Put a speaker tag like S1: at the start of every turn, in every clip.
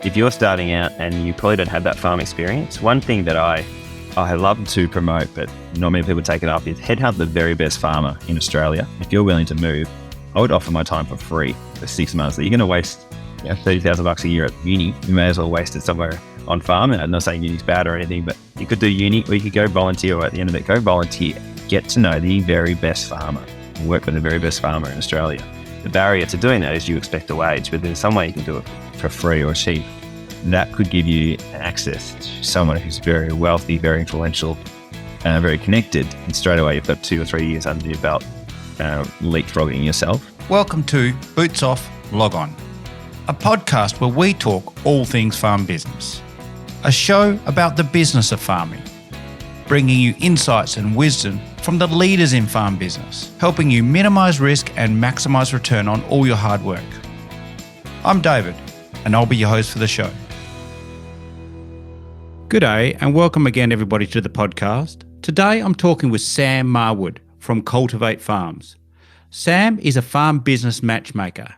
S1: if you're starting out and you probably don't have that farm experience, one thing that I love to promote, but not many people take it up, is headhunt the very best farmer in Australia. If you're willing to move, I would offer my time for free for 6 months. You're going to waste $30,000 a year at uni. You may as well waste it somewhere on farm. And I'm not saying uni's bad or anything, but you could do uni or you could go volunteer, or at the end of it, go volunteer. Get to know the very best farmer and work with the very best farmer in Australia. The barrier to doing that is you expect a wage, but there's some way you can do it for free or cheap. That could give you access to someone who's very wealthy, very influential, very connected, and straight away you've got 2 or 3 years under your belt leapfrogging yourself.
S2: Welcome to Boots Off, Log On, a podcast where we talk all things farm business. A show about the business of farming, bringing you insights and wisdom from the leaders in farm business, helping you minimise risk and maximise return on all your hard work. I'm David, and I'll be your host for the show. Good day, and welcome again everybody to the podcast. Today I'm talking with Sam Marwood from Cultivate Farms. Sam is a farm business matchmaker.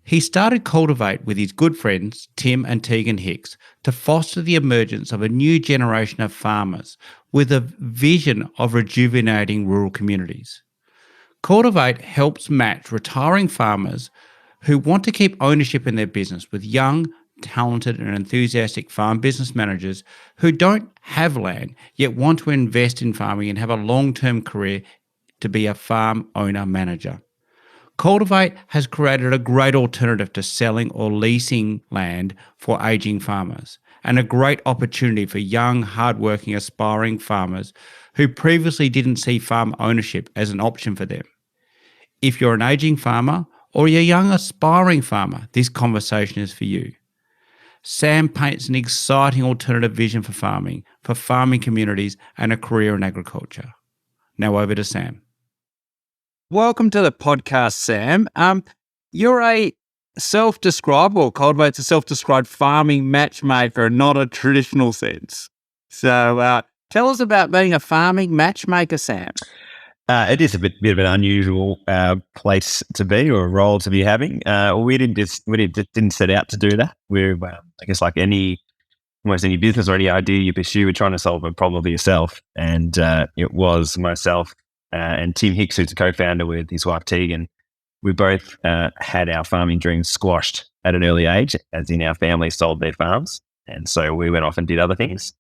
S2: He started Cultivate with his good friends Tim and Tegan Hicks to foster the emergence of a new generation of farmers with a vision of rejuvenating rural communities. Cultivate helps match retiring farmers who want to keep ownership in their business with young, talented and enthusiastic farm business managers who don't have land yet want to invest in farming and have a long-term career to be a farm owner-manager. Cultivate has created a great alternative to selling or leasing land for ageing farmers, and a great opportunity for young, hard-working, aspiring farmers who previously didn't see farm ownership as an option for them. If you're an ageing farmer or you're a young, aspiring farmer, this conversation is for you. Sam paints an exciting alternative vision for farming communities, and a career in agriculture. Now over to Sam.
S3: Welcome to the podcast, Sam. You're a self-described, or Cultivate's a self-described farming matchmaker, not a traditional sense. So tell us about being a farming matchmaker, Sam.
S1: It is a bit of an unusual place to be, or a role to be having. We didn't set out to do that. We're, I guess, like almost any business or any idea you pursue, we're trying to solve a problem for yourself. And it was myself and Tim Hicks, who's a co-founder with his wife Tegan. We both had our farming dreams squashed at an early age, as in our family sold their farms. And so we went off and did other things.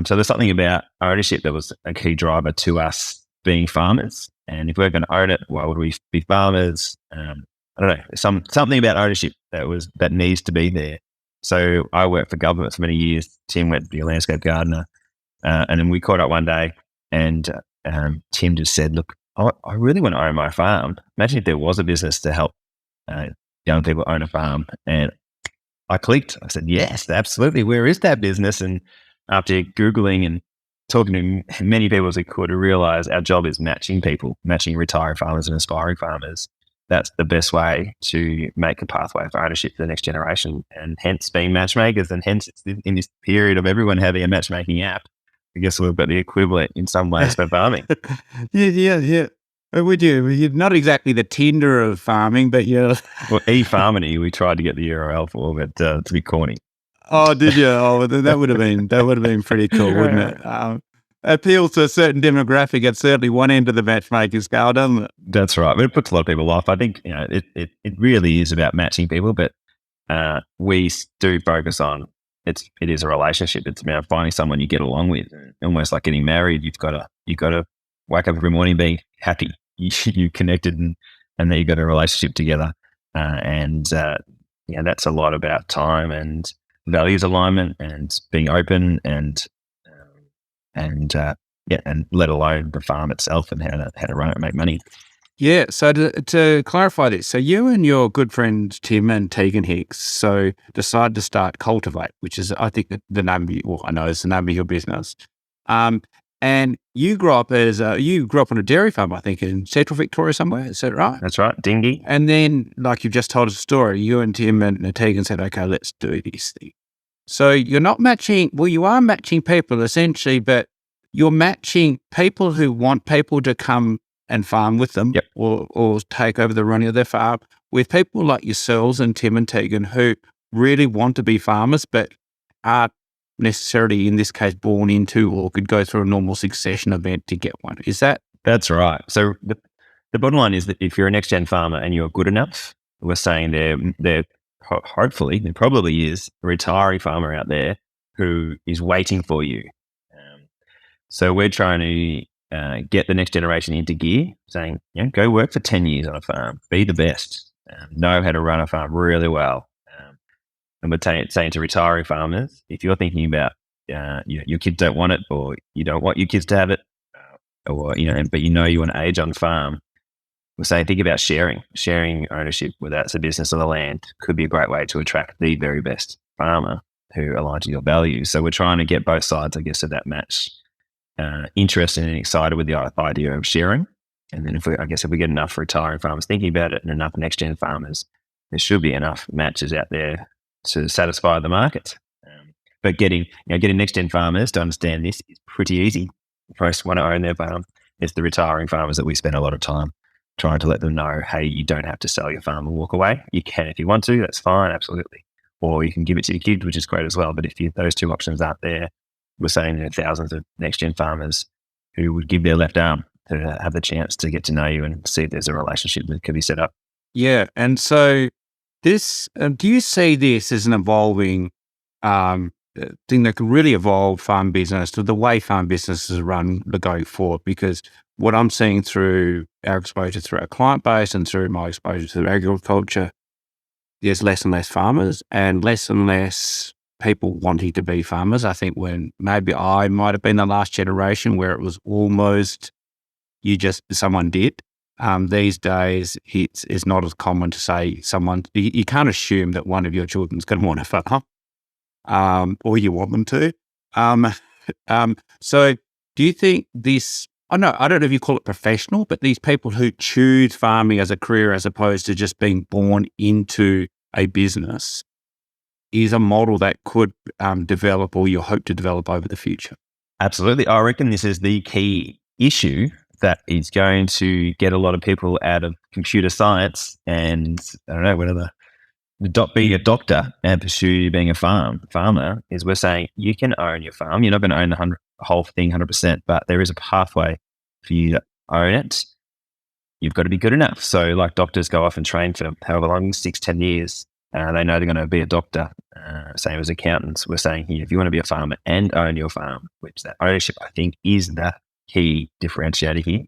S1: So there's something about ownership that was a key driver to us being farmers. And if we're going to own it, why would we be farmers? I don't know, something about ownership that needs to be there. So I worked for government for many years. Tim went to be a landscape gardener. And then we caught up one day, and Tim just said, look, I really want to own my farm. Imagine if there was a business to help young people own a farm. And I clicked. I said, yes, absolutely. Where is that business? And after Googling and talking to many people as we could, to realize our job is matching people, matching retired farmers and aspiring farmers. That's the best way to make a pathway for ownership for the next generation, and hence being matchmakers. And hence in this period of everyone having a matchmaking app, I guess we've got the equivalent in some ways for farming.
S3: Yeah. We do. You're not exactly the Tinder of farming, but you're...
S1: Well, eFarmony, we tried to get the URL for, but it's a bit corny.
S3: Oh, did you? Oh, that would have been pretty cool, wouldn't it? Appeals to a certain demographic at certainly one end of the matchmaking scale, doesn't it?
S1: That's right. But it puts a lot of people off. I think it really is about matching people, but we do focus on it is a relationship. It's about finding someone you get along with. Almost like getting married, you've got to wake up every morning being happy. You connected, and then you got a relationship together. That's a lot about time and values alignment and being open and let alone the farm itself and how to run it and make money.
S3: Yeah. So to clarify this, so you and your good friends Tim and Tegan Hicks decided to start Cultivate, which is, I think, the name I know it's the name of your business. And you grew up on a dairy farm, I think, in central Victoria somewhere. Is that right?
S1: That's right, Dingy.
S3: And then, like you've just told us a story, you and Tim and Tegan said, okay, let's do this thing. So you're not matching, well, you are matching people essentially, but you're matching people who want people to come and farm with them,
S1: yep,
S3: or take over the running of their farm, with people like yourselves and Tim and Tegan who really want to be farmers, but aren't necessarily, in this case, born into or could go through a normal succession event to get one. Is that?
S1: That's right. So the bottom line is that if you're a next gen farmer and you're good enough, we're saying hopefully there probably is a retiring farmer out there who is waiting for you. So we're trying to get the next generation into gear, saying, go work for 10 years on a farm, be the best, know how to run a farm really well. And we're saying to retiring farmers, if you're thinking about your kids don't want it, or you don't want your kids to have it, or but you want to age on farm, we're saying think about sharing ownership, whether that's a business or the land, could be a great way to attract the very best farmer who aligns to your values. So we're trying to get both sides, I guess, of that match interested and excited with the idea of sharing. And then if we get enough retiring farmers thinking about it and enough next gen farmers, there should be enough matches out there to satisfy the market. But getting next gen farmers to understand this is pretty easy. Most want to own their farm. It's the retiring farmers that we spend a lot of time trying to let them know, hey, you don't have to sell your farm and walk away. You can if you want to, that's fine, absolutely. Or you can give it to your kid, which is great as well. But if those two options aren't there, we're saying there are thousands of next gen farmers who would give their left arm to have the chance to get to know you and see if there's a relationship that could be set up.
S3: Yeah. And so this, do you see this as an evolving thing that can really evolve farm business to the way farm businesses are run going forward? Because what I'm seeing through our exposure through our client base and through my exposure to agriculture, there's less and less farmers and less people wanting to be farmers. I think when maybe I might have been the last generation where it was almost someone did. These days, it's not as common to say you can't assume that one of your children's going to want to farm, or you want them to. So do you think this, I don't know if you call it professional, but these people who choose farming as a career as opposed to just being born into a business is a model that could develop, or you hope to develop over the future?
S1: Absolutely. I reckon this is the key issue that is going to get a lot of people out of computer science and, I don't know, whatever, being a doctor and pursue being a farmer, is we're saying you can own your farm. You're not going to own the whole thing 100%, but there is a pathway for you to own it. You've got to be good enough. So like doctors go off and train for however long, 6-10 years. They know they're going to be a doctor, same as accountants. We're saying here, if you want to be a farmer and own your farm, which that ownership, I think, is the key differentiator here,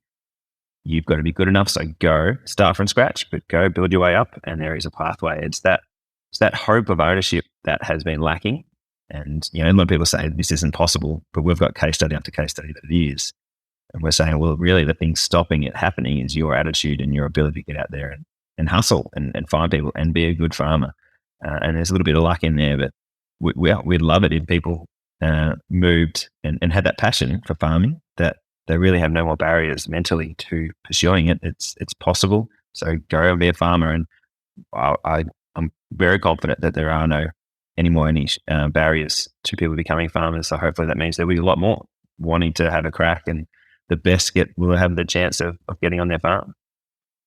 S1: you've got to be good enough. So go start from scratch, but go build your way up, and there is a pathway. It's that hope of ownership that has been lacking. And, a lot of people say this isn't possible, but we've got case study after case study that it is. And we're saying, well, really the thing stopping it happening is your attitude and your ability to get out there and hustle and find people and be a good farmer. And there's a little bit of luck in there, but we'd love it if people moved and had that passion for farming, that they really have no more barriers mentally to pursuing it. It's possible. So go and be a farmer. And I'm very confident that there are any barriers to people becoming farmers. So hopefully that means there will be a lot more wanting to have a crack, and the best will have the chance of getting on their farm.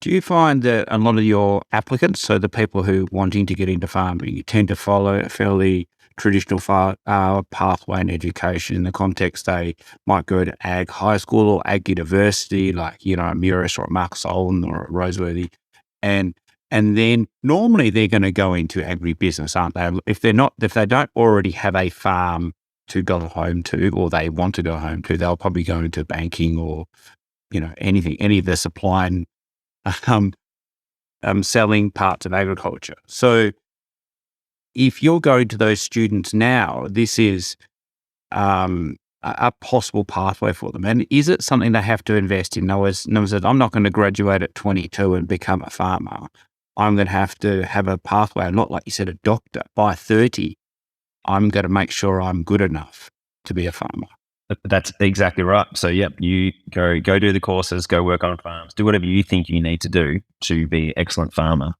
S3: Do you find that a lot of your applicants, so the people who wanting to get into farming, tend to follow a fairly traditional pathway in education, in the context they might go to ag high school or ag university, like, a Muris or a Mark Solon or a Roseworthy, and then normally they're going to go into agribusiness, aren't they? If they don't already have a farm to go home to, or they want to go home to, they'll probably go into banking or, anything, any of the supply and selling parts of agriculture. So if you're going to those students now, this is a possible pathway for them. And is it something they have to invest in? No one said, I'm not going to graduate at 22 and become a farmer. I'm going to have a pathway, not like you said, a doctor. By 30, I'm going to make sure I'm good enough to be a farmer.
S1: That's exactly right. So, you go do the courses, go work on farms, do whatever you think you need to do to be an excellent farmer,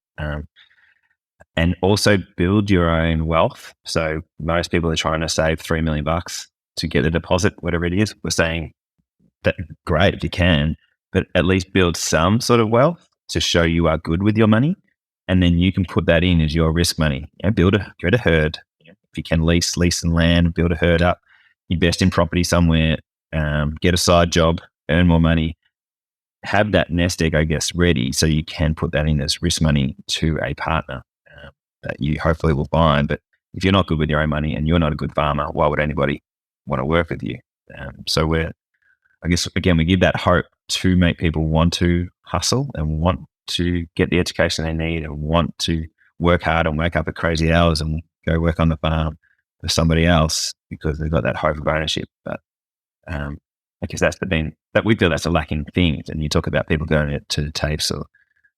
S1: and also build your own wealth. So most people are trying to save $3 million to get a deposit, whatever it is. We're saying that great if you can, but at least build some sort of wealth to show you are good with your money. and then you can put that in as your risk money. Create a herd. If you can lease some land, build a herd up, invest in property somewhere, get a side job, earn more money, have that nest egg, I guess, ready so you can put that in as risk money to a partner that you hopefully will find. But if you're not good with your own money and you're not a good farmer, why would anybody want to work with you? So I guess, again, we give that hope to make people want to hustle and want to get the education they need and want to work hard and wake up at crazy hours and go work on the farm for somebody else because they've got that hope of ownership. But I guess that we feel that's a lacking thing. And you talk about people going to TAFEs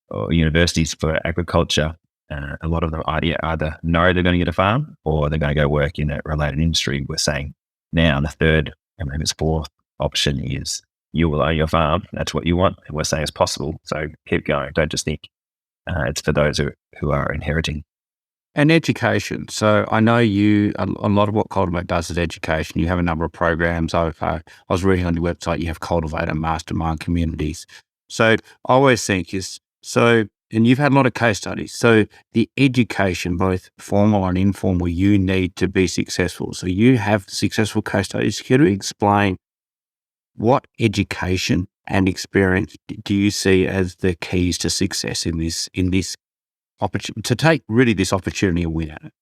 S1: or universities for agriculture. A lot of them either know they're going to get a farm or they're going to go work in a related industry. We're saying now the third and maybe it's fourth option is you will own your farm. That's what you want. And we're saying it's possible. So keep going. Don't just think it's for those who are inheriting.
S3: And education. So I know a lot of what Cultivate does is education. You have a number of programs. I was reading on your website, you have Cultivate and Mastermind communities. So I always think and you've had a lot of case studies. So the education, both formal and informal, you need to be successful. So you have successful case studies. Can you explain what education and experience do you see as the keys to success in this opportunity, to take really this opportunity and win at it?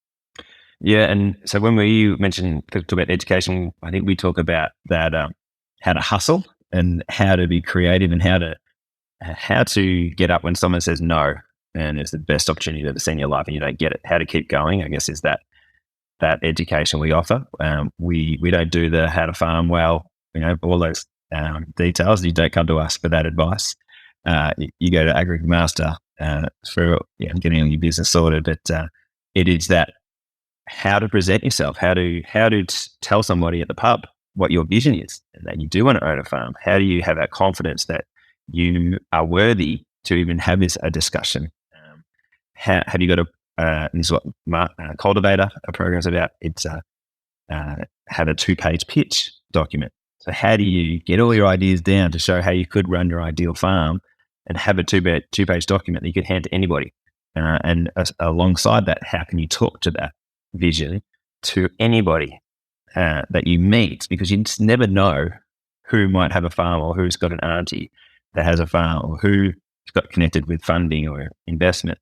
S1: Yeah, and so when we talk about education, I think we talk about that how to hustle and how to be creative and how to get up when someone says no and it's the best opportunity you've ever seen in your life and you don't get it. How to keep going, I guess, is that education we offer. We don't do the how to farm well, all those details. You don't come to us for that advice. You go to AgriMaster for getting your business sorted. But it is that how to present yourself, how to tell somebody at the pub what your vision is and that you do want to own a farm. How do you have that confidence that you are worthy to even have a discussion? Have you got this is what Cultivator, a program's about. It's have a 2-page pitch document. So how do you get all your ideas down to show how you could run your ideal farm and have a 2-page document that you could hand to anybody? And alongside that, how can you talk to that vision to anybody that you meet? Because you just never know who might have a farm or who's got an auntie that has a farm or who's got connected with funding or investment.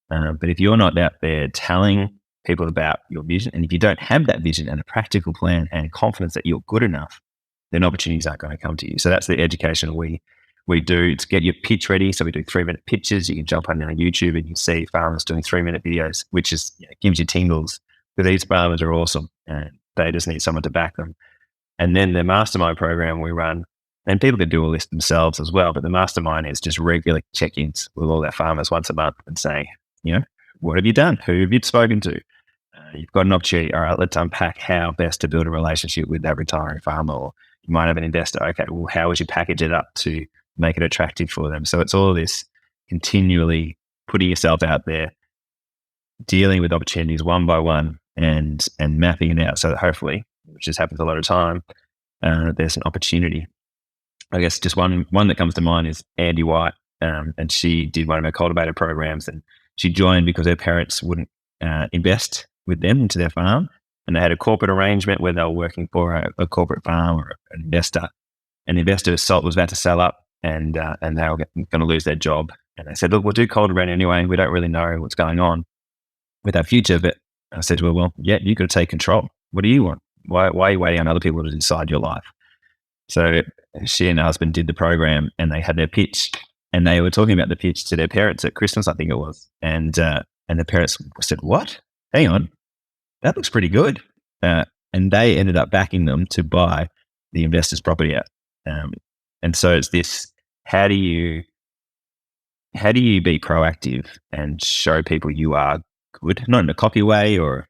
S1: But if you're not out there telling people about your vision, and if you don't have that vision and a practical plan and confidence that you're good enough, then opportunities aren't going to come to you. So that's the education we do to get your pitch ready. So we do 3-minute pitches. You can jump on YouTube and you see farmers doing 3-minute videos, which is gives you tingles because these farmers are awesome and they just need someone to back them. And then the mastermind program we run, and people can do all this themselves as well, but the mastermind is just regular check-ins with all their farmers once a month and saying, what have you done? Who have you spoken to? You've got an opportunity. All right, let's unpack how best to build a relationship with that retiring farmer. Or you might have an investor. Okay, well, how would you package it up to make it attractive for them? So it's all this continually putting yourself out there, dealing with opportunities one by one and mapping it out so that hopefully, which just happens a lot of time, there's an opportunity. I guess just one that comes to mind is Andy White, and she did one of our cultivator programs, and she joined because her parents wouldn't invest with them into their farm, and they had a corporate arrangement where they were working for a corporate farm or an investor, and the investor was about to sell up, and they were going to lose their job, and they said, look, we'll do cultivating anyway. We don't really know what's going on with our future, but I said to her, well, yeah, you've got to take control. What do you want? Why are you waiting on other people to decide your life? So she and her husband did the program, and they had their pitch, and they were talking about the pitch to their parents at Christmas, I think it was. And the parents said, what? Hang on, that looks pretty good. And they ended up backing them to buy the investor's property out. And so it's this, how do you be proactive and show people you are good, not in a cocky way or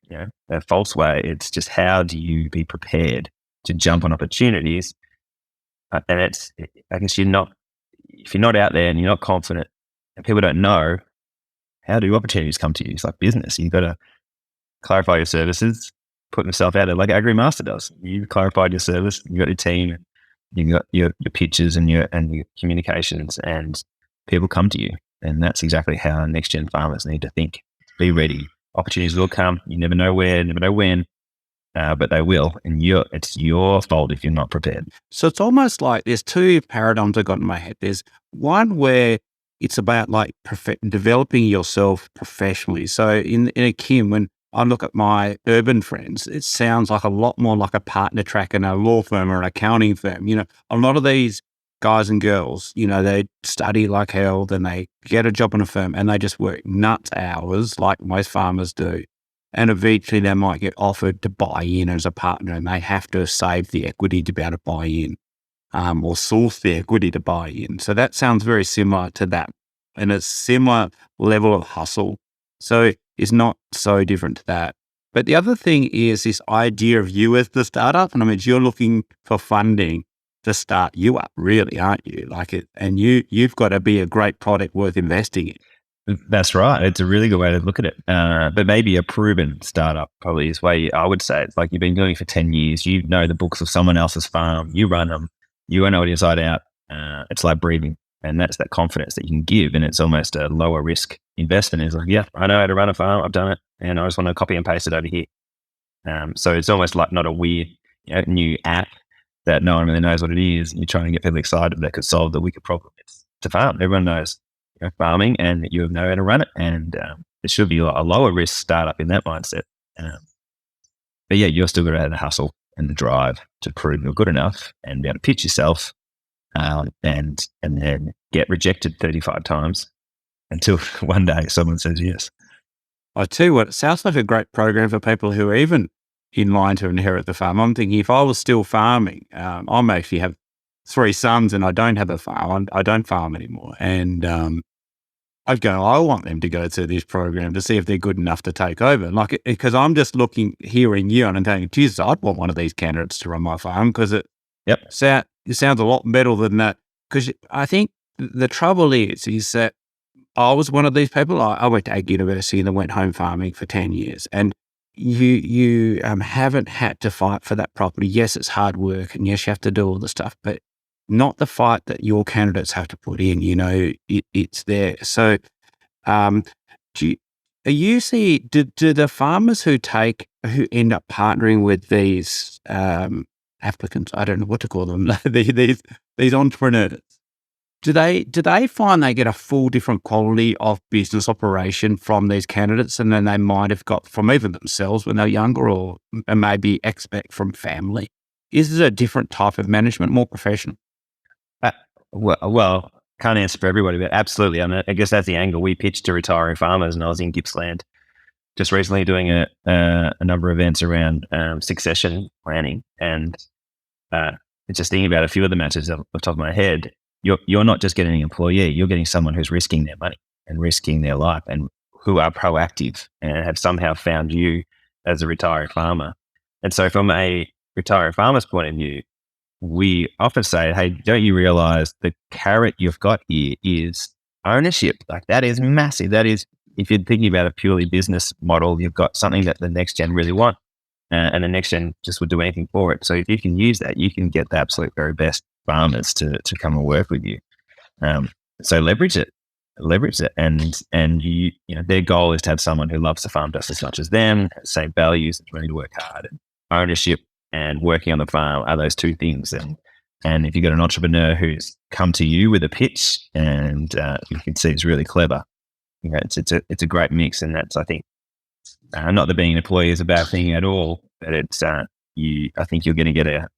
S1: a false way. It's just how do you be prepared to jump on opportunities? And it's, I guess if you're not out there and you're not confident and people don't know, how do opportunities come to you? It's like business. You've got to clarify your services, put yourself out there like AgriMaster does. You clarified your service, you got your team, you got your pitches and your communications, and people come to you. And that's exactly how next gen farmers need to think. Be ready. Opportunities will come. You never know where, never know when, but they will. And it's your fault if you're not prepared.
S3: So it's almost like there's two paradigms I got in my head. There's one where it's about like developing yourself professionally. So in a Kim, when I look at my urban friends, it sounds like a lot more like a partner track in a law firm or an accounting firm. A lot of these guys and girls, they study like hell, then they get a job in a firm and they just work nuts hours like most farmers do. And eventually they might get offered to buy in as a partner and they have to save the equity to be able to buy in, or source the equity to buy in. So that sounds very similar to that. And it's similar level of hustle. So it's not so different to that. But the other thing is this idea of you as the startup. And I mean, you're looking for funding to start you up, really, aren't you? And you've got to be a great product worth investing in.
S1: That's right. It's a really good way to look at it. But maybe a proven startup probably is way I would say. It's like you've been doing it for 10 years. You know the books of someone else's farm. You run them. You know it inside out. It's like breathing. And that's that confidence that you can give. And it's almost a lower risk investment. It's like, yeah, I know how to run a farm. I've done it. And I just want to copy and paste it over here. So it's almost like not a weird new app that no one really knows what it is. And you're trying to get people excited that could solve the wicked problem. It's to farm. Everyone knows farming and you know how to run it. And it should be a lower risk startup in that mindset. But yeah, you're still going to have the hustle and the drive to prove you're good enough and be able to pitch yourself and then get rejected 35 times until one day someone says yes.
S3: I tell you what, it sounds like a great program for people who are even in line to inherit the farm. I'm thinking if I was still farming, I actually have 3 sons and I don't have a farm. I don't farm anymore. And I want them to go to this program to see if they're good enough to take over. Because I'm just hearing you and thinking, Jesus, I'd want one of these candidates to run my farm because it sounds a lot better than that. Because I think the trouble is that I was one of these people. I went to Ag University and then went home farming for 10 years. And you haven't had to fight for that property. Yes, it's hard work and yes, you have to do all the stuff, but not the fight that your candidates have to put in. It's there. So do the farmers who end up partnering with these applicants, I don't know what to call them, these entrepreneurs, do they find they get a full different quality of business operation from these candidates than they might have got from even themselves when they're younger or maybe expect from family? Is it a different type of management, more professional?
S1: Well, can't answer for everybody, but absolutely. I mean, I guess that's the angle we pitched to retiring farmers. And I was in Gippsland just recently doing a number of events around succession planning, and just thinking about a few of the matches off the top of my head. You're not just getting an employee; you're getting someone who's risking their money and risking their life, and who are proactive and have somehow found you as a retiring farmer. And so, from a retiring farmer's point of view, we often say, hey, don't you realize the carrot you've got here is ownership? Like that is massive. That is, if you're thinking about a purely business model, you've got something that the next gen really want, and the next gen just would do anything for it. So if you can use that, you can get the absolute very best farmers to come and work with you. So leverage it, and you know their goal is to have someone who loves the farm just as much as them, same values, and ready to work hard. And ownership and working on the farm are those two things. And if you've got an entrepreneur who's come to you with a pitch and you can see it's really clever, it's a great mix. And that's, I think, not that being an employee is a bad thing at all, but it's I think you're going to get a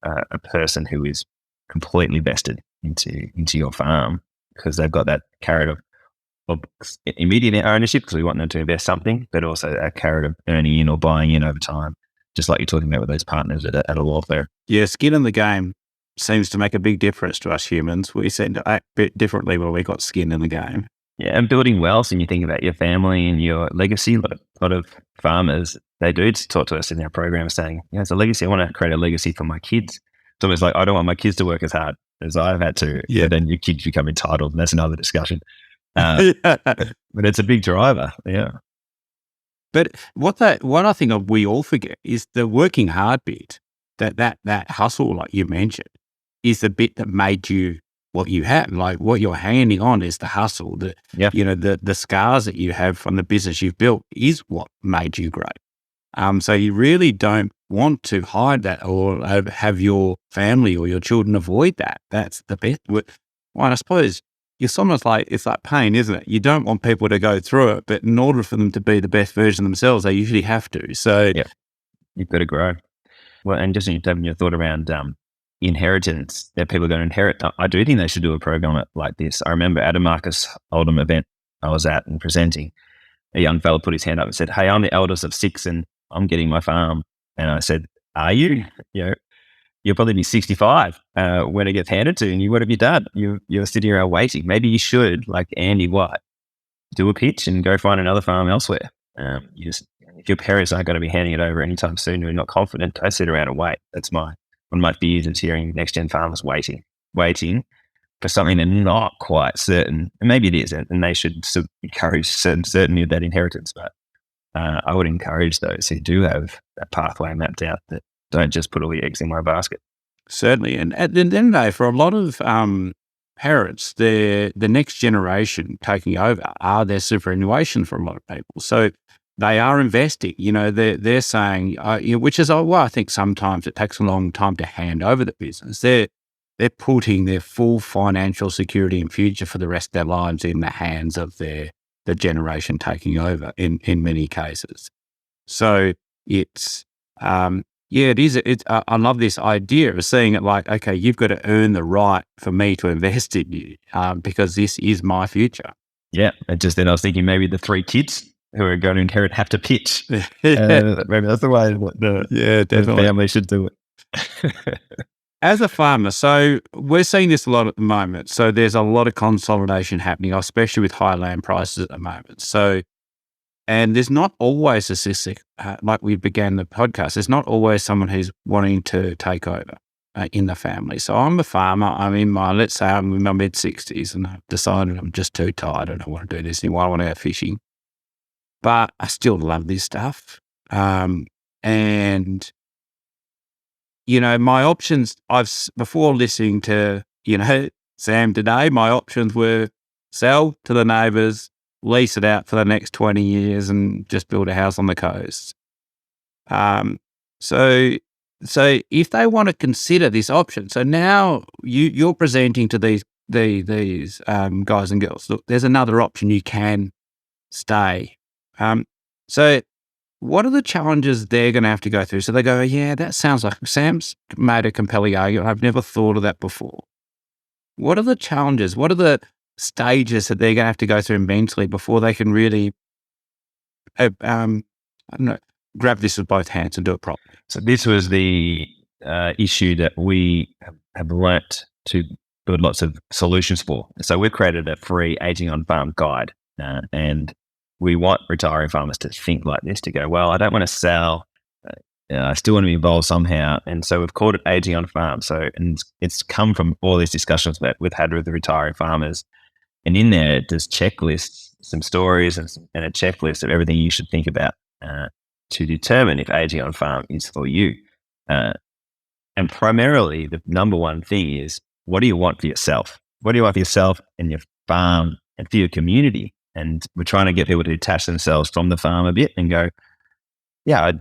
S1: person who is completely vested into your farm because they've got that carrot of immediate ownership because we want them to invest something, but also a carrot of earning in or buying in over time. Just like you're talking about with those partners at a law firm.
S3: Yeah, skin in the game seems to make a big difference to us humans. We seem to act a bit differently when we got skin in the game.
S1: Yeah, and building wealth, and you think about your family and your legacy. A lot of farmers, they do talk to us in our program saying, it's a legacy. I want to create a legacy for my kids. It's almost like, I don't want my kids to work as hard as I've had to. Yeah. Then your kids become entitled, and that's another discussion. But it's a big driver, yeah.
S3: But what I think we all forget is the working hard bit, that hustle, like you mentioned, is the bit that made you what you have. Like what you're handing on is the hustle,
S1: Yeah.
S3: the scars that you have from the business you've built is what made you great. So you really don't want to hide that or have your family or your children avoid that. That's the best. Well, I suppose it's almost like, it's like pain, isn't it? You don't want people to go through it, but in order for them to be the best version of themselves, they usually have to. So
S1: Yeah. You've got to grow. Well, and just having your thought around inheritance, that people are going to inherit. I do think they should do a program like this. I remember at a Marcus Oldham event I was at and presenting, a young fella put his hand up and said, "Hey, I'm the eldest of 6 and I'm getting my farm." And I said, "Are you? You'll probably be 65 when it gets handed to you. And what have you done? You're sitting around waiting. Maybe you should, like Andy White, do a pitch and go find another farm elsewhere. If your parents aren't going to be handing it over anytime soon, you're not confident, don't sit around and wait." That's one of my fears is hearing next gen farmers waiting for something they're not quite certain. And maybe it is, and they should encourage certainty of that inheritance. But I would encourage those who do have that pathway mapped out that don't just put all your eggs in one basket.
S3: certainly. And at the end of the day, for a lot of parents, the next generation taking over are their superannuation for a lot of people. So they are investing. They're saying, which is why I think sometimes it takes a long time to hand over the business. They're putting their full financial security and future for the rest of their lives in the hands of the generation taking over in many cases. So it's it is. I love this idea of seeing it like, okay, you've got to earn the right for me to invest in you because this is my future.
S1: Yeah, and just then I was thinking maybe the 3 kids who are going to inherit have to pitch. Maybe that's the way the family should do it.
S3: As a farmer, so we're seeing this a lot at the moment. So there's a lot of consolidation happening, especially with high land prices at the moment. So, and there's not always a statistic, like we began the podcast, there's not always someone who's wanting to take over in the family. So I'm a farmer. I'm in my mid-60s and I've decided I'm just too tired. I don't want to do this anymore. I want to go fishing. But I still love this stuff. And my options, before listening to, Sam today, my options were sell to the neighbours, lease it out for the next 20 years and just build a house on the coast. So if they want to consider this option, so now you're presenting to these guys and girls, look, there's another option. You can stay. So what are the challenges they're going to have to go through? So they go, yeah, that sounds like Sam's made a compelling argument. I've never thought of that before. What are the challenges? What are the stages that they're going to have to go through mentally before they can really, grab this with both hands and do it properly?
S1: So this was the issue that we have learnt to build lots of solutions for. So we've created a free aging on farm guide, and we want retiring farmers to think like this, to go, well, I don't want to sell. I still want to be involved somehow. And so we've called it Aging on Farm. So, and it's come from all these discussions that we've had with the retiring farmers. And in there, there's checklists, some stories and a checklist of everything you should think about to determine if aging on farm is for you. And primarily, the number one thing is, what do you want for yourself? What do you want for yourself and your farm and for your community? And we're trying to get people to detach themselves from the farm a bit and go, yeah, I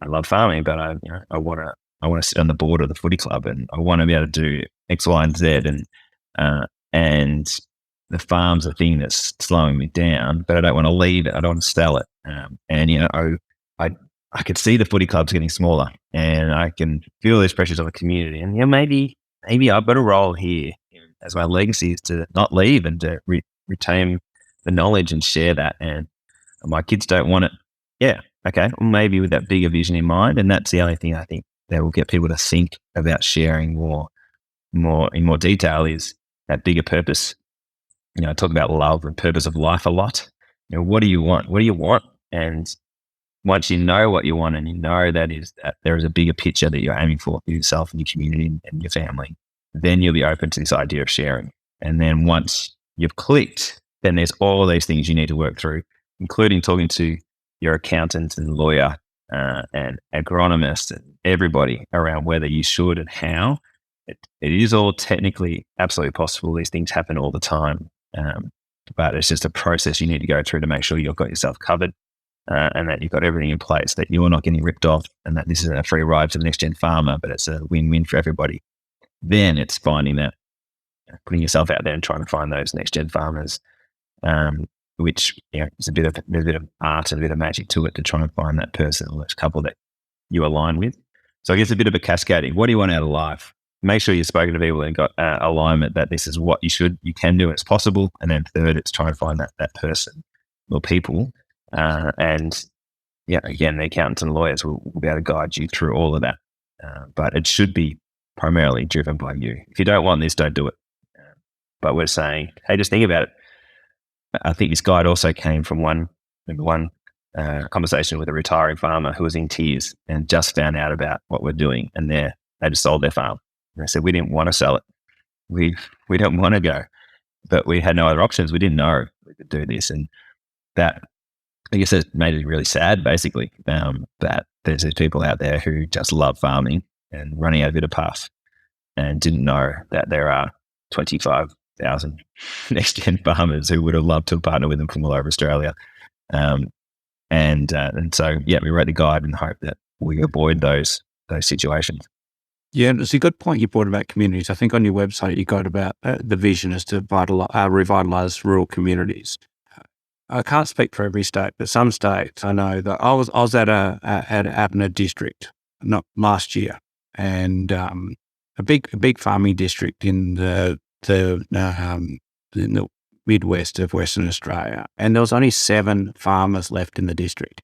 S1: love farming, but I want to sit on the board of the footy club and I want to be able to do X, Y, and Z. And the farm's a thing that's slowing me down, but I don't want to leave it. I don't want to sell it. I could see the footy clubs getting smaller and I can feel these pressures on the community. And maybe I've got a role here as my legacy is to not leave and to retain the knowledge and share that. And my kids don't want it. Yeah. Okay. Well, maybe with that bigger vision in mind. And that's the only thing I think that will get people to think about sharing more in more detail is that bigger purpose. I talk about love and purpose of life a lot. What do you want? What do you want? And once you know what you want and you know that there is a bigger picture that you're aiming for yourself and your community and your family, then you'll be open to this idea of sharing. And then once you've clicked, then there's all of these things you need to work through, including talking to your accountant and lawyer and agronomist and everybody around whether you should and how. it is all technically absolutely possible. These things happen all the time. But it's just a process you need to go through to make sure you've got yourself covered and that you've got everything in place, that you're not getting ripped off, and that this isn't a free ride to the next gen farmer, but it's a win-win for everybody. Then it's finding that, putting yourself out there and trying to find those next gen farmers, which is there's a bit of art and a bit of magic to it to try and find that person or that couple that you align with. So I guess a bit of a cascading. What do you want out of life? Make sure you've spoken to people and got alignment that this is what you can do and it's possible. And then third, it's trying to find that person or people. And again, the accountants and lawyers will be able to guide you through all of that. But it should be primarily driven by you. If you don't want this, don't do it. But we're saying, hey, just think about it. I think this guide also came from one conversation with a retiring farmer who was in tears and just found out about what we're doing, and they just sold their farm. And I said, we didn't want to sell it. We don't want to go, but we had no other options. We didn't know we could do this, and that, I guess, it made it really sad, basically, that there's these people out there who just love farming and running out of a bit of puff and didn't know that there are 25,000 next-gen farmers who would have loved to partner with them from all over Australia. And so, we wrote the guide in the hope that we avoid those situations.
S3: Yeah, it's a good point you brought about communities. I think on your website you got about the vision is to revitalise rural communities. I can't speak for every state, but some states I know that I was at Abner district not last year, and a big farming district in the Midwest of Western Australia, and there was only 7 farmers left in the district.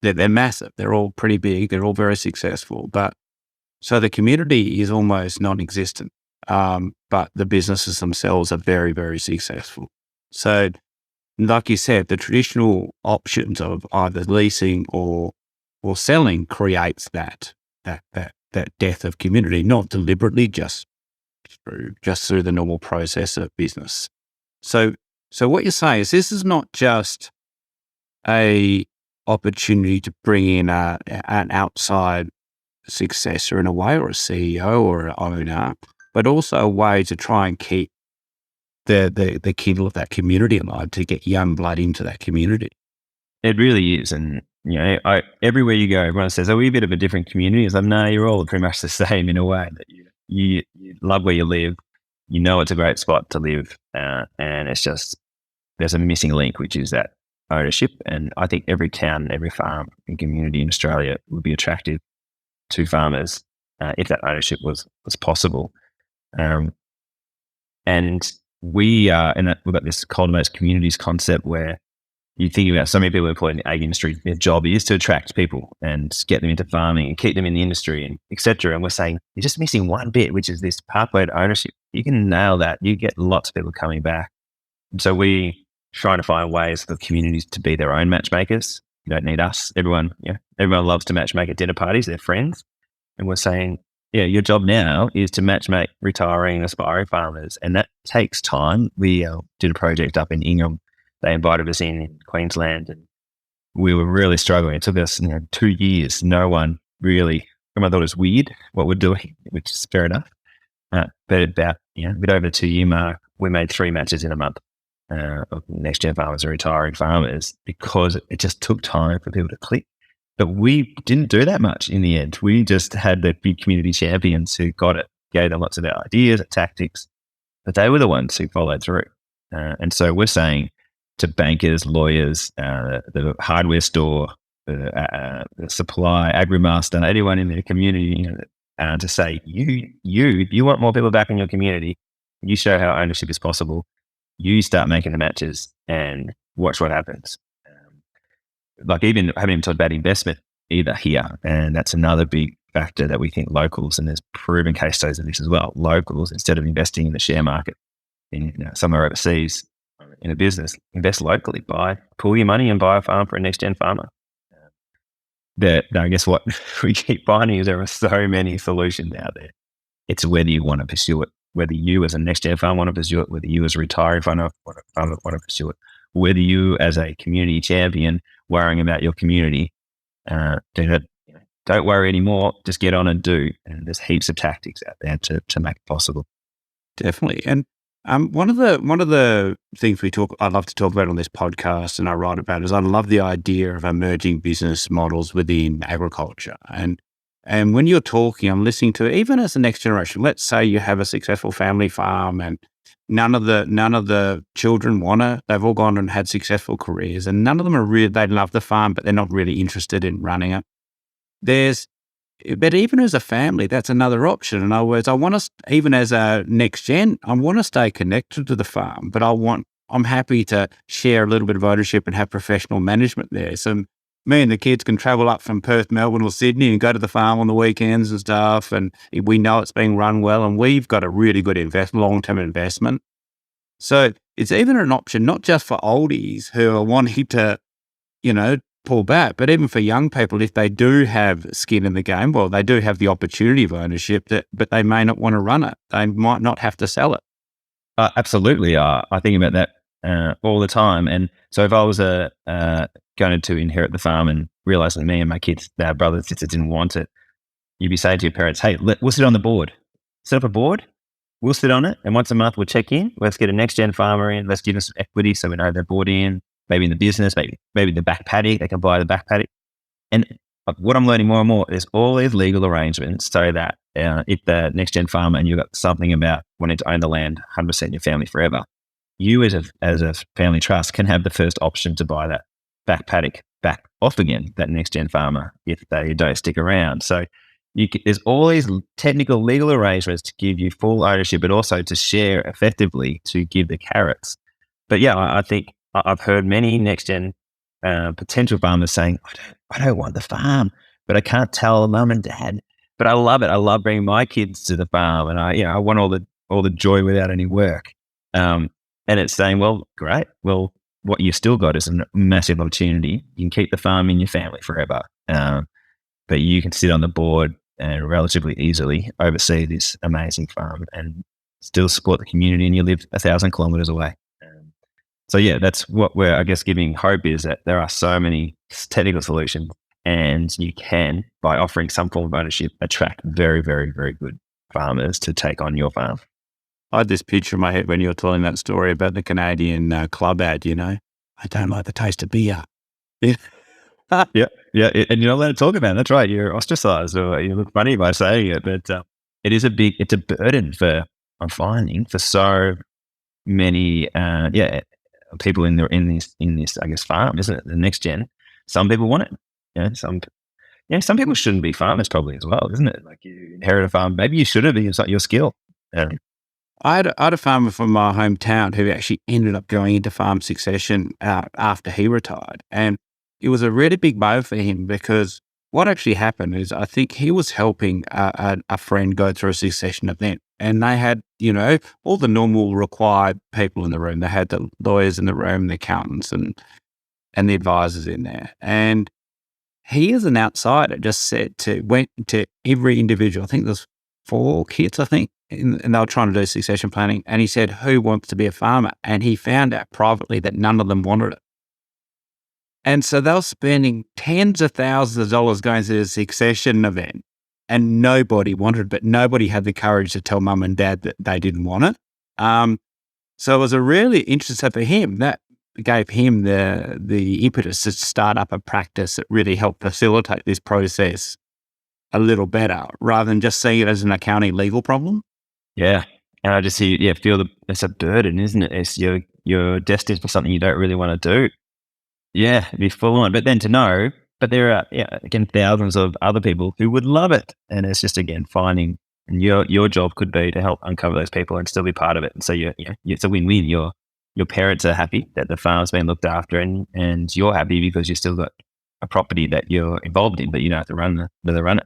S3: They're massive. They're all pretty big. They're all very successful, but so the community is almost non-existent. But the businesses themselves are very, very successful. So, like you said, the traditional options of either leasing or selling creates that death of community, not deliberately, just through the normal process of business. So what you're saying is this is not just a opportunity to bring in an outside successor in a way, or a CEO or an owner, but also a way to try and keep the kindle of that community alive, to get young blood into that community.
S1: It really is. And, everywhere you go, everyone says, are we a bit of a different community? It's like, no, you're all pretty much the same in a way. That you love where you live. You know it's a great spot to live. And it's just, there's a missing link, which is that ownership. And I think every town, every farm and community in Australia would be attractive to farmers if that ownership was possible. And we've got this Cultivate Communities concept where you think about so many people employed in the ag industry, their job is to attract people and get them into farming and keep them in the industry and et cetera. And we're saying, you're just missing one bit, which is this pathway to ownership. You can nail that. You get lots of people coming back. And so we trying to find ways for communities to be their own matchmakers. You don't need us. Everyone loves to matchmake at dinner parties, their friends. And we're saying, your job now is to matchmake retiring, aspiring farmers. And that takes time. We did a project up in Ingham. They invited us in Queensland, and we were really struggling. It took us 2 years. No one really, everyone thought it was weird what we're doing, which is fair enough. But about, a bit over the 2 year mark, we made 3 matches in a month of next gen farmers and retiring farmers, because it just took time for people to click. But we didn't do that much in the end. We just had the big community champions who got it, gave them lots of their ideas and tactics, but they were the ones who followed through. And so we're saying to bankers, lawyers, the hardware store, the supply, agrimaster, anyone in the community, to say, if you want more people back in your community, you show how ownership is possible. You start making the matches and watch what happens. Like, even I haven't even talked about investment either here. And that's another big factor that we think locals, and there's proven case studies of this as well, locals, instead of investing in the share market in somewhere overseas in a business, invest locally, pull your money and buy a farm for a next gen farmer. I guess what we keep finding is there are so many solutions out there. It's whether you want to pursue it, whether you as a next gen farmer want to pursue it, whether you as a retiring farmer want to pursue it, whether you as a community champion worrying about your community, don't worry anymore. Just get on and do. And there's heaps of tactics out there to make it possible.
S3: Definitely. And one of the things I love to talk about on this podcast, and I write about, is I love the idea of emerging business models within agriculture. And when you're talking, I'm listening to, even as the next generation. Let's say you have a successful family farm, and none of the children want it. They've all gone and had successful careers, and none of them are really. They love the farm, but they're not really interested in running it. But even as a family, that's another option. In other words, even as a next gen, I want to stay connected to the farm, but I'm happy to share a little bit of ownership and have professional management there. So me and the kids can travel up from Perth, Melbourne or Sydney and go to the farm on the weekends and stuff. And we know it's being run well, and we've got a really good long-term investment. So it's even an option, not just for oldies who are wanting to, pull back, but even for young people, if they do have skin in the game, well, they do have the opportunity of ownership, but they may not want to run it. They might not have to sell it.
S1: Absolutely. I think about that all the time. And so if I was going to inherit the farm and realize that me and my kids, our brothers and sisters didn't want it, you'd be saying to your parents, hey, we'll sit on the board. Set up a board. We'll sit on it. And once a month, we'll check in. Let's get a next-gen farmer in. Let's give them some equity so we know they're bought in. Maybe in the business, maybe the back paddock, they can buy the back paddock. And what I'm learning more and more is all these legal arrangements so that if the next gen farmer and you've got something about wanting to own the land 100% in your family forever, you as a family trust can have the first option to buy that back paddock back off again, that next gen farmer, if they don't stick around. So there's all these technical legal arrangements to give you full ownership, but also to share effectively to give the carrots. But yeah, I think I've heard many next-gen potential farmers saying, I don't want the farm, but I can't tell mum and dad. But I love it. I love bringing my kids to the farm, and I want all the joy without any work. And it's saying, well, great. Well, what you've still got is a massive opportunity. You can keep the farm in your family forever, but you can sit on the board and relatively easily oversee this amazing farm and still support the community, and you live 1,000 kilometers away. So yeah, that's what we're, I guess, giving hope is that there are so many technical solutions, and you can, by offering some form of ownership, attract very, very, very good farmers to take on your farm.
S3: I had this picture in my head when you were telling that story about the Canadian club ad, I don't like the taste of beer.
S1: Yeah. Yeah. And you're not allowed to talk about it. That's right. You're ostracized, or you look funny by saying it. But it's a burden I'm finding, for so many, people in this, I guess, farm, isn't it? The next gen. Some people want it. Some people shouldn't be farmers probably as well, isn't it? Like, you inherit a farm, maybe you shouldn't be. It's not your skill. Yeah.
S3: I had a farmer from my hometown who actually ended up going into farm succession after he retired, and it was a really big blow for him, because what actually happened is, I think he was helping a friend go through a succession event, and they had, all the normal required people in the room. They had the lawyers in the room, the accountants, and the advisors in there. And he, as an outsider, just went to every individual. I think there's 4 kids, and they were trying to do succession planning. And he said, who wants to be a farmer? And he found out privately that none of them wanted it. And so they were spending tens of thousands of dollars going to the succession event, and nobody wanted it, but nobody had the courage to tell mum and dad that they didn't want it. So it was a really interesting for him. That gave him the impetus to start up a practice that really helped facilitate this process a little better, rather than just seeing it as an accounting legal problem.
S1: Yeah. And I just feel it's a burden, isn't it? It's you're destined for something you don't really want to do. Yeah, it'd be full on. But then to know, but there are, again, thousands of other people who would love it. And it's just, again, finding, and your job could be to help uncover those people and still be part of it. And so it's a win-win. Your parents are happy that the farm's been looked after, and you're happy because you've still got a property that you're involved in, but you don't have to run it.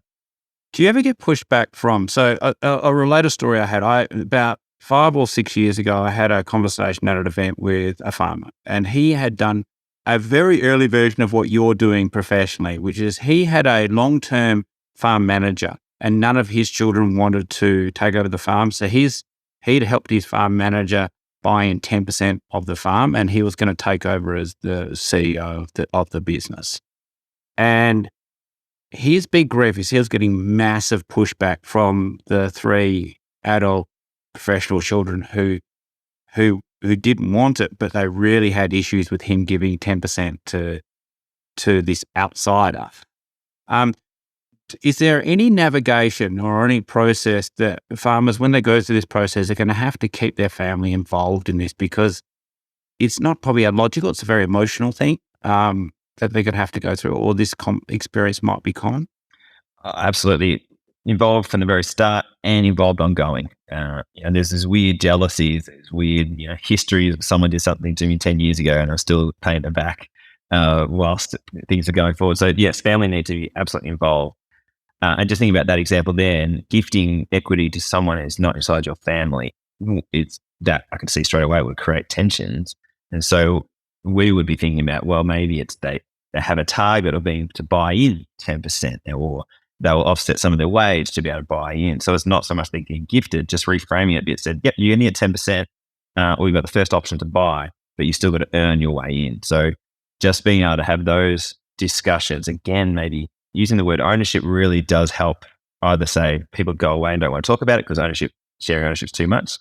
S3: Do you ever get pushback from, so a related story I had, about 5 or 6 years ago, I had a conversation at an event with a farmer, and he had done a very early version of what you're doing professionally, which is he had a long-term farm manager, and none of his children wanted to take over the farm. So he'd helped his farm manager buy in 10% of the farm, and he was going to take over as the CEO of the business. And his big grief is he was getting massive pushback from the 3 adult professional children who didn't want it, but they really had issues with him giving 10% to this outsider. Is there any navigation or any process that farmers, when they go through this process, are going to have to keep their family involved in this? Because it's not probably illogical, it's a very emotional thing that they're going to have to go through, or this experience might be common.
S1: Absolutely involved from the very start and involved ongoing. And there's this weird jealousies, there's weird histories of someone did something to me 10 years ago and I'm still paying it back whilst things are going forward. So yes, family need to be absolutely involved. And just think about that example there, and gifting equity to someone who's not inside your family, it's that I can see straight away would create tensions. And so we would be thinking about, well, maybe it's they have a target of being to buy in 10%, or they'll offset some of their wage to be able to buy in. So it's not so much they're getting gifted, just reframing it a bit. Said, yep, you're going to get 10%, or you've got the first option to buy, but you still got to earn your way in. So just being able to have those discussions, again, maybe using the word ownership really does help either say people go away and don't want to talk about it because sharing ownership is too much.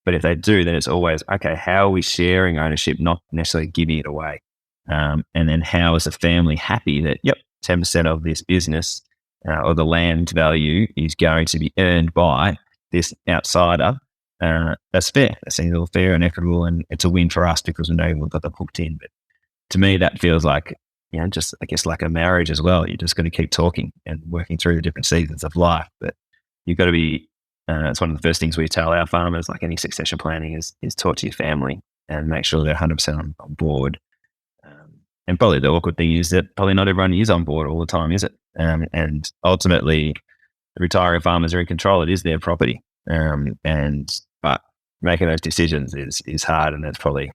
S1: But if they do, then it's always, okay, how are we sharing ownership, not necessarily giving it away? And then how is the family happy that, yep, 10% of this business or the land value is going to be earned by this outsider? That's fair. That seems all fair and equitable, and it's a win for us because we know we've got them hooked in. But to me, that feels like, just I guess like a marriage as well. You're just going to keep talking and working through the different seasons of life. But you've got to be, it's one of the first things we tell our farmers, like any succession planning, is talk to your family and make sure they're 100% on board. And probably the awkward thing is that probably not everyone is on board all the time, is it? And ultimately, the retiring farmers are in control. It is their property. But making those decisions is hard, and that's probably,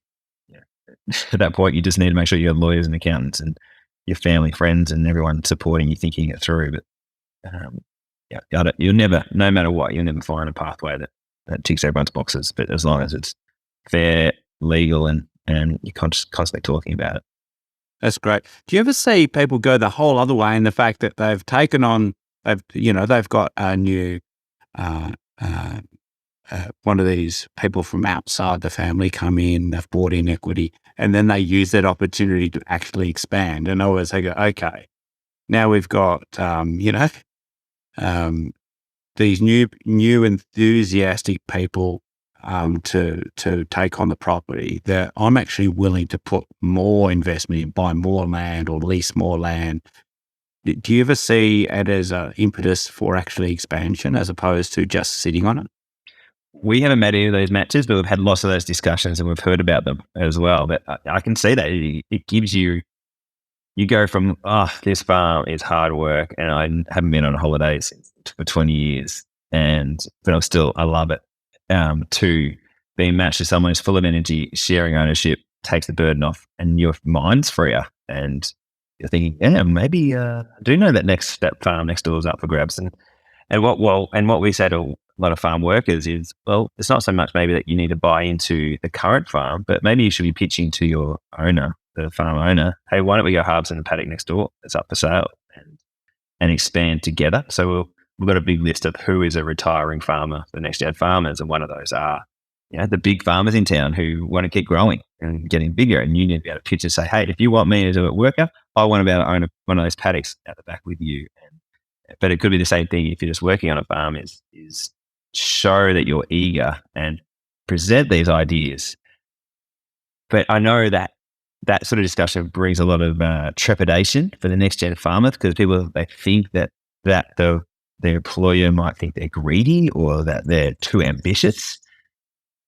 S1: at that point, you just need to make sure you have lawyers and accountants and your family, friends, and everyone supporting you thinking it through. But you'll never, no matter what, you'll never find a pathway that ticks everyone's boxes. But as long as it's fair, legal, and you're constantly talking about it.
S3: That's great. Do you ever see people go the whole other way in the fact that they've taken on, they've got a new one of these people from outside the family come in, they've bought in equity, and then they use that opportunity to actually expand. And always they go, okay, now we've got, these new enthusiastic people to take on the property, that I'm actually willing to put more investment in, buy more land or lease more land. Do you ever see it as an impetus for actually expansion as opposed to just sitting on it?
S1: We haven't met any of those matches, but we've had lots of those discussions and we've heard about them as well. But I can see that it gives you go from, this farm is hard work and I haven't been on a holiday for 20 years, but I love it, to being matched to someone who's full of energy, sharing ownership, takes the burden off, and your mind's freer. And you're thinking, maybe I do know that farm next door is up for grabs. And what we say to a lot of farm workers is, well, it's not so much maybe that you need to buy into the current farm, but maybe you should be pitching to your owner, the farm owner, hey, why don't we go harvest in the paddock next door that's up for sale and expand together? So we've got a big list of who is a retiring farmer, the next gen farmers, and one of those are, the big farmers in town who want to keep growing and getting bigger. And you need to be able to pitch and say, hey, if you want me as a worker, I want to be able to own one of those paddocks out the back with you. But it could be the same thing if you're just working on a farm, is show that you're eager and present these ideas. But I know that sort of discussion brings a lot of trepidation for the next gen farmers, because they think that their employer might think they're greedy or that they're too ambitious.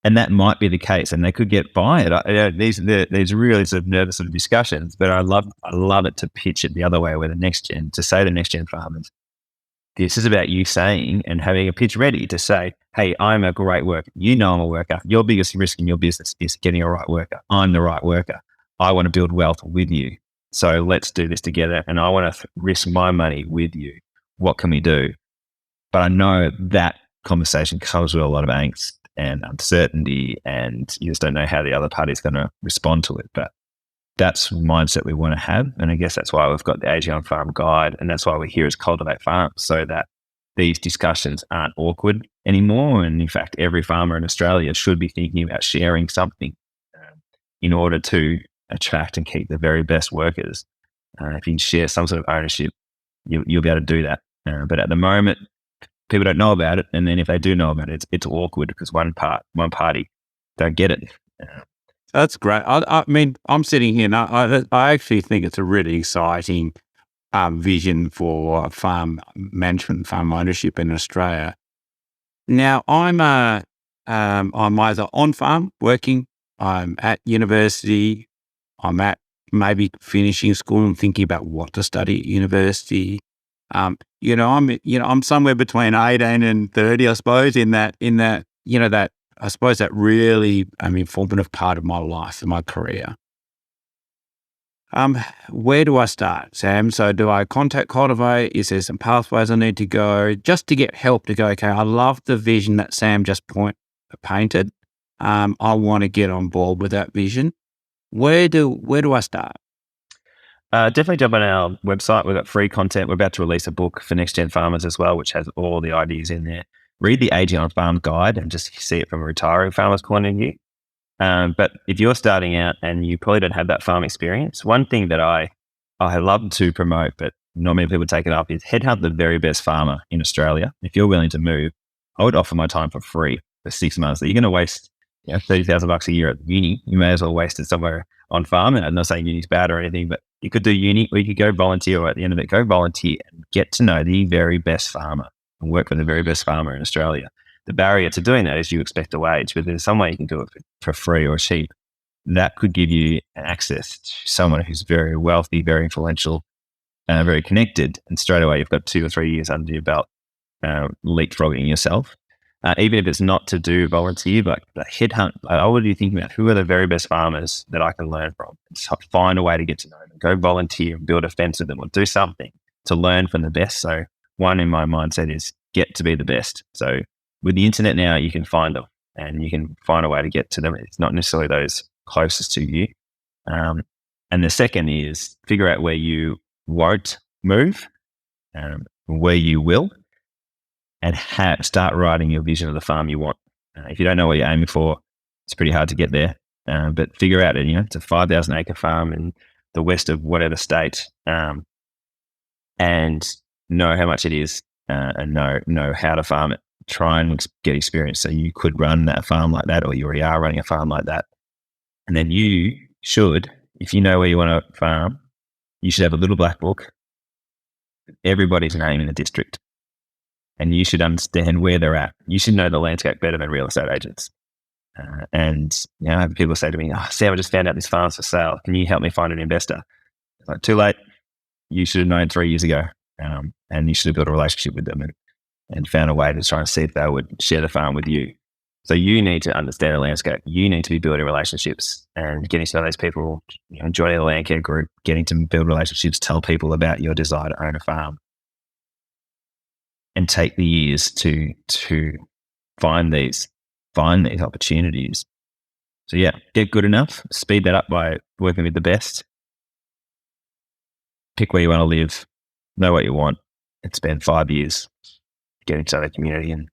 S1: And that might be the case, and they could get by it. These really sort of nervous sort of discussions, but I love it to pitch it the other way, where to say to next gen farmers, this is about you saying and having a pitch ready to say, hey, I'm a great worker. I'm a worker. Your biggest risk in your business is getting a right worker. I'm the right worker. I want to build wealth with you. So let's do this together. And I want to risk my money with you. What can we do? But I know that conversation comes with a lot of angst and uncertainty, and you just don't know how the other party is going to respond to it. But that's the mindset we want to have. And I guess that's why we've got the AG on Farm Guide, and that's why we're here as Cultivate Farms, so that these discussions aren't awkward anymore. And in fact, every farmer in Australia should be thinking about sharing something in order to attract and keep the very best workers. If you can share some sort of ownership, you'll be able to do that. But at the moment, people don't know about it, and then if they do know about it, it's awkward because one party don't get it.
S3: That's great. I mean, I'm sitting here and I actually think it's a really exciting vision for farm management, farm ownership in Australia. Now, I'm either on farm working, I'm at university, I'm at maybe finishing school and thinking about what to study at university. I'm somewhere between 18 and 30, I suppose, in that I suppose that really informative part of my life and my career. Where do I start, Sam? So do I contact Cultivate? Is there some pathways I need to go just to get help to go, okay, I love the vision that Sam just painted. I want to get on board with that vision. Where do I start?
S1: Definitely jump on our website. We've got free content. We're about to release a book for next gen farmers as well, which has all the ideas in there. Read the AG on Farm Guide and just see it from a retiring farmer's point of view. But if you're starting out and you probably don't have that farm experience, one thing that I love to promote, but not many people take it up, is headhunt the very best farmer in Australia. If you're willing to move, I would offer my time for free for 6 months. That you're going to waste $30,000 a year at uni. You may as well waste it somewhere on farm. And I'm not saying uni's bad or anything, but you could do uni, or you could go volunteer, or at the end of it, go volunteer and get to know the very best farmer and work for the very best farmer in Australia. The barrier to doing that is you expect a wage, but there's some way you can do it for free or cheap. That could give you access to someone who's very wealthy, very influential, very connected, and straight away you've got 2 or 3 years under your belt leapfrogging yourself. Even if it's not to do volunteer, but headhunt, I would be thinking about who are the very best farmers that I can learn from. Find a way to get to know them. Go volunteer and build a fence with them, or do something to learn from the best. So one in my mindset is get to be the best. So with the internet now, you can find them and you can find a way to get to them. It's not necessarily those closest to you. And the second is figure out where you won't move, where you will, and start writing your vision of the farm you want. If you don't know what you're aiming for, it's pretty hard to get there. But figure out it's a 5,000 acre farm in the west of whatever state, and know how much it is, and know how to farm it. Try and get experience. So you could run that farm like that, or you already are running a farm like that. And then you should, if you know where you want to farm, you should have a little black book, everybody's name in the district. And you should understand where they're at. You should know the landscape better than real estate agents. And I have people say to me, "Oh, Sam, I just found out this farm's for sale. Can you help me find an investor?" It's like, too late. You should have known 3 years ago, and you should have built a relationship with them and found a way to try and see if they would share the farm with you. So you need to understand the landscape. You need to be building relationships and getting to know those people, joining the land care group, getting to build relationships, tell people about your desire to own a farm, and take the years to find these opportunities. So get good enough, speed that up by working with the best, pick where you want to live, know what you want, and spend 5 years getting to know the community and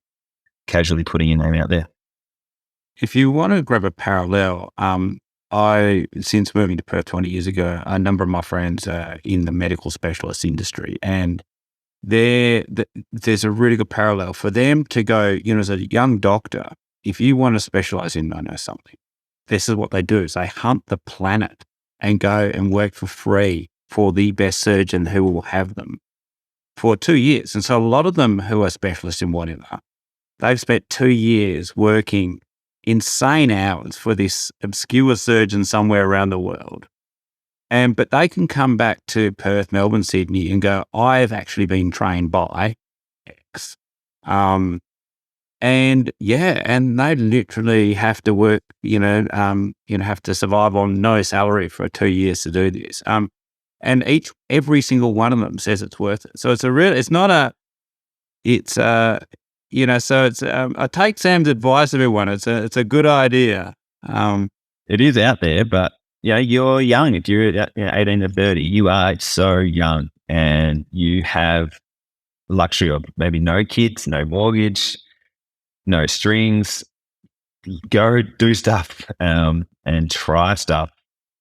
S1: casually putting your name out there.
S3: If you want to grab a parallel, since moving to Perth 20 years ago, a number of my friends are in the medical specialist industry, and there's a really good parallel for them to go, as a young doctor, if you want to specialize in, I know something, this is what they do, is they hunt the planet and go and work for free for the best surgeon who will have them for 2 years. And so a lot of them who are specialists in whatever, they've spent 2 years working insane hours for this obscure surgeon somewhere around the world. But they can come back to Perth, Melbourne, Sydney and go, I've actually been trained by X. And they literally have to work, have to survive on no salary for 2 years to do this. And every single one of them says it's worth it. So I take Sam's advice, everyone. It's a good idea.
S1: It is out there, but you're young. If you're 18 to 30, you are so young, and you have the luxury of maybe no kids, no mortgage, no strings. Go do stuff and try stuff.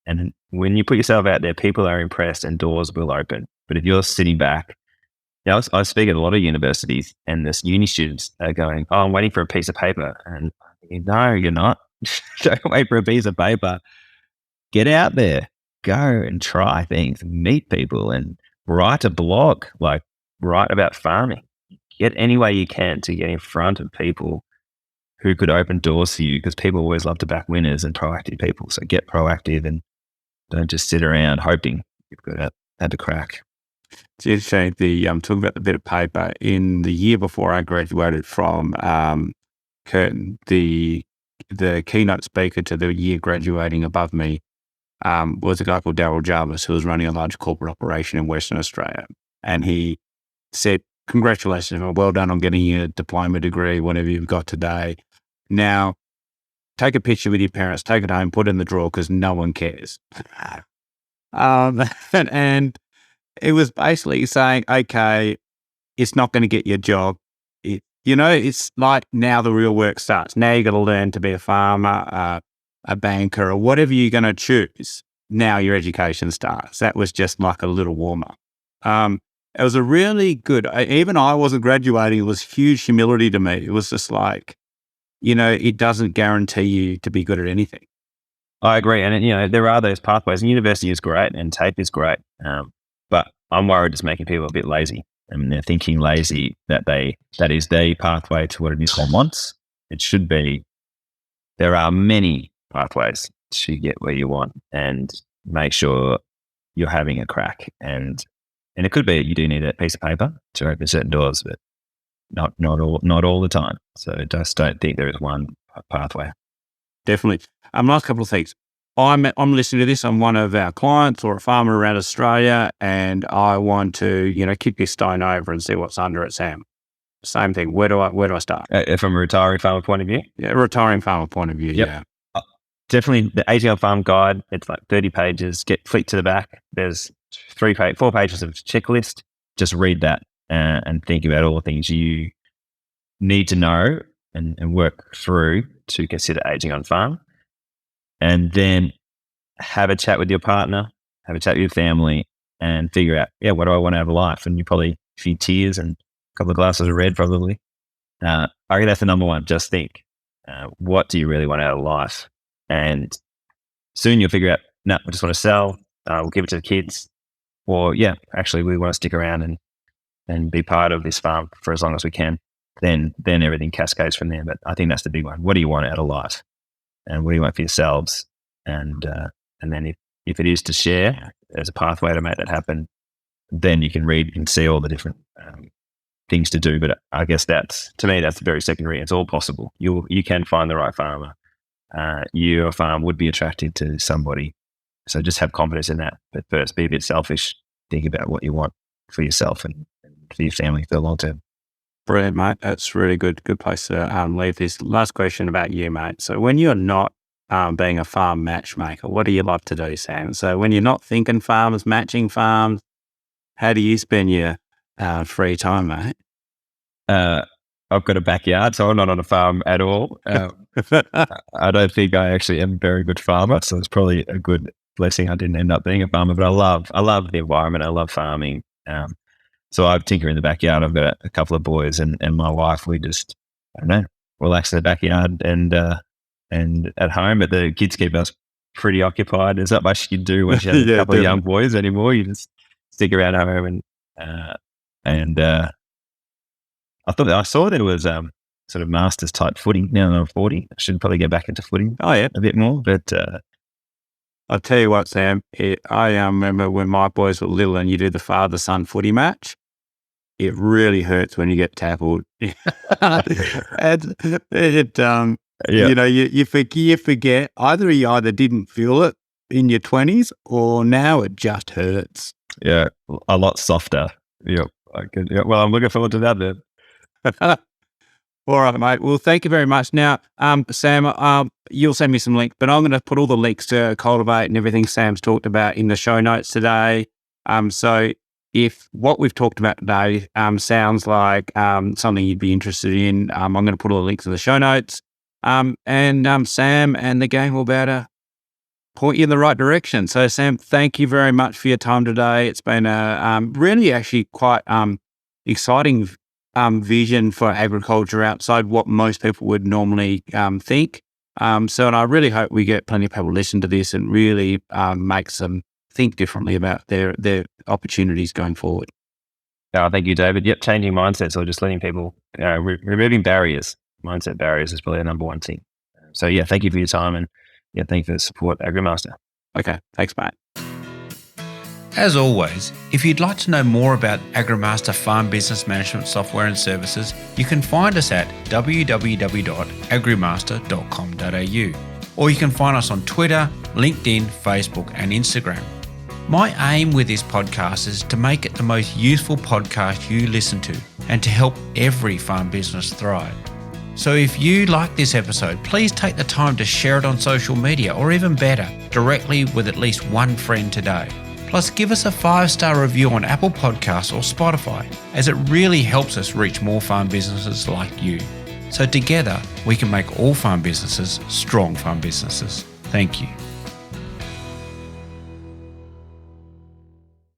S1: And when you put yourself out there, people are impressed and doors will open. But if you're sitting back, I speak at a lot of universities, and this uni students are going, "Oh, I'm waiting for a piece of paper." And no, you're not. Don't wait for a piece of paper. Get out there, go and try things, meet people, and write a blog, like write about farming. Get any way you can to get in front of people who could open doors for you, because people always love to back winners and proactive people. So get proactive and don't just sit around hoping you've got to have a crack.
S3: It's interesting. Talking about the bit of paper, in the year before I graduated from Curtin, the keynote speaker to the year graduating above me was a guy called Daryl Jarvis, who was running a large corporate operation in Western Australia. And he said, "Congratulations, well done on getting your diploma degree, whatever you've got today. Now, take a picture with your parents, take it home, put it in the drawer, because no one cares." And it was basically saying, okay, it's not going to get you a job. It's like, now the real work starts. Now you got to learn to be a farmer, a banker, or whatever you're going to choose. Now your education starts. That was just like a little warm up. It was a really good, even I wasn't graduating. It was huge humility to me. It was just like, it doesn't guarantee you to be good at anything.
S1: I agree. And, there are those pathways, and university is great and TAFE is great. But I'm worried it's making people a bit lazy. And they're thinking lazy that is the pathway to what it is they want. It should be, there are many pathways to get where you want, and make sure you're having a crack. And it could be you do need a piece of paper to open certain doors, but not all the time. So just don't think there is one pathway.
S3: Definitely. Last couple of things. I'm listening to this. I'm one of our clients or a farmer around Australia, and I want to, kick this stone over and see what's under it, Sam. Same thing. Where do I start?
S1: From a retiring farmer point of view?
S3: Yeah, retiring farmer point of view. Yep. Yeah.
S1: Definitely the 80 farm guide. It's like 30 pages. Flick to the back. There's 4 pages of checklist. Just read that and think about all the things you need to know and work through to consider aging on farm. And then have a chat with your partner, have a chat with your family, and figure out, what do I want out of life? And you probably a few tears and a couple of glasses of red, probably. I think that's the number one. Just think, what do you really want out of life? And soon you'll figure out, no, I just want to sell. We'll give it to the kids. Or, actually, we want to stick around and be part of this farm for as long as we can. Then everything cascades from there. But I think that's the big one. What do you want out of life? And what do you want for yourselves? And then if it is to share as a pathway to make that happen, then you can read and see all the different things to do. But I guess that's very secondary. It's all possible. You can find the right farmer. Your farm would be attractive to somebody. So just have confidence in that. But first, be a bit selfish. Think about what you want for yourself and for your family for the long term.
S3: Brilliant, mate. That's really good. Good place to leave this. Last question about you, mate. So when you're not being a farm matchmaker, what do you like to do, Sam? So when you're not thinking farmers, matching farms, how do you spend your free time, mate?
S1: I've got a backyard, so I'm not on a farm at all. I don't think I actually am a very good farmer, so it's probably a good blessing I didn't end up being a farmer. But I love the environment. I love farming. So I tinker in the backyard. I've got a couple of boys and my wife. We just, I don't know, relax in the backyard and at home. But the kids keep us pretty occupied. There's not much you can do once you have a couple of young boys anymore. You just stick around home and I saw there was sort of masters type footing now that I'm 40. I should probably get back into footing a bit more. But
S3: I'll tell you what, Sam, I remember when my boys were little and you do the father-son footy match, it really hurts when you get tackled. You forget either you didn't feel it in your 20s or now it just hurts.
S1: Yeah, a lot softer. Well, I'm looking forward to that then.
S3: All right, mate. Well, thank you very much. Now, Sam, you'll send me some links, but I'm going to put all the links to Cultivate and everything Sam's talked about in the show notes today. So if what we've talked about today sounds like something you'd be interested in, I'm going to put all the links in the show notes. And Sam and the gang will be able to point you in the right direction. So, Sam, thank you very much for your time today. It's been a really actually quite exciting vision for agriculture outside what most people would normally think. And I really hope we get plenty of people listen to this and really makes them think differently about their opportunities going forward.
S1: Oh, thank you, David. Yep, changing mindsets or just letting people, removing barriers. Mindset barriers is probably the number one thing. So yeah, thank you for your time and yeah, thank you for the support, AgriMaster.
S3: Okay, thanks, mate.
S2: As always, if you'd like to know more about AgriMaster Farm Business Management Software and Services, you can find us at www.agrimaster.com.au, or you can find us on Twitter, LinkedIn, Facebook and Instagram. My aim with this podcast is to make it the most useful podcast you listen to and to help every farm business thrive. So if you like this episode, please take the time to share it on social media, or even better, directly with at least one friend today. Plus, give us a 5-star review on Apple Podcasts or Spotify, as it really helps us reach more farm businesses like you. So together, we can make all farm businesses strong farm businesses. Thank you.